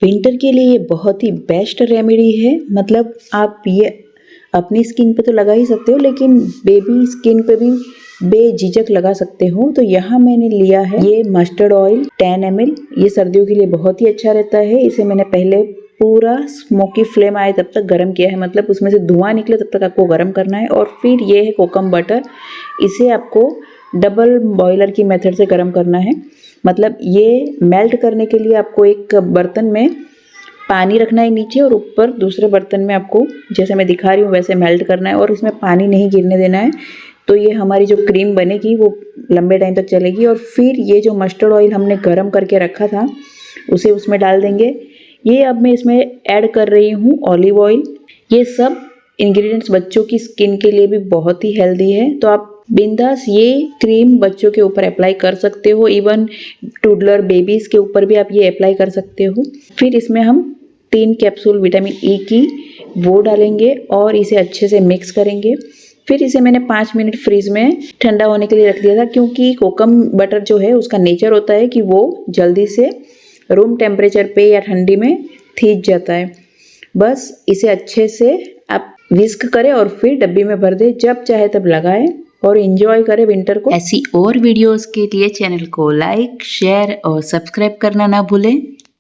Winter के लिए ये बहुत ही बेस्ट रेमेडी है। मतलब आप ये अपनी स्किन पे तो लगा ही सकते हो, लेकिन बेबी स्किन पे भी बेझिझक लगा सकते हो। तो यहाँ मैंने लिया है ये मस्टर्ड ऑयल 10 ml। ये सर्दियों के लिए बहुत ही अच्छा रहता है। इसे मैंने पहले पूरा स्मोकी फ्लेम आए तब तक गर्म किया है, मतलब उसमें से धुआं निकले तब तक आपको गर्म करना है। और फिर ये है कोकम बटर, इसे आपको डबल बॉयलर की मेथड से गर्म करना है। मतलब ये मेल्ट करने के लिए आपको एक बर्तन में पानी रखना है नीचे, और ऊपर दूसरे बर्तन में आपको जैसे मैं दिखा रही हूँ वैसे मेल्ट करना है, और इसमें पानी नहीं गिरने देना है। तो ये हमारी जो क्रीम बनेगी वो लंबे टाइम तक चलेगी। और फिर ये जो मस्टर्ड ऑयल हमने गर्म करके रखा था उसे उसमें डाल देंगे। ये अब मैं इसमें ऐड कर रही हूँ ऑलिव ऑयल। ये सब इंग्रेडिएंट्स बच्चों की स्किन के लिए भी बहुत ही हेल्दी है, तो आप बिंदास ये क्रीम बच्चों के ऊपर अप्लाई कर सकते हो। इवन टूडलर बेबीज के ऊपर भी आप ये अप्लाई कर सकते हो। फिर इसमें हम 3 कैप्सूल विटामिन ई की वो डालेंगे और इसे अच्छे से मिक्स करेंगे। फिर इसे मैंने 5 मिनट फ्रीज में ठंडा होने के लिए रख दिया था, क्योंकि कोकम बटर जो है उसका नेचर होता है कि वो जल्दी से रूम टेम्परेचर पे या ठंडी में थीज जाता है। बस इसे अच्छे से आप विस्क करें और फिर डब्बी में भर दें, जब चाहे तब लगाएं और एंजॉय करें विंटर को। ऐसी और वीडियोस के लिए चैनल को लाइक, शेयर और सब्सक्राइब करना ना भूलें।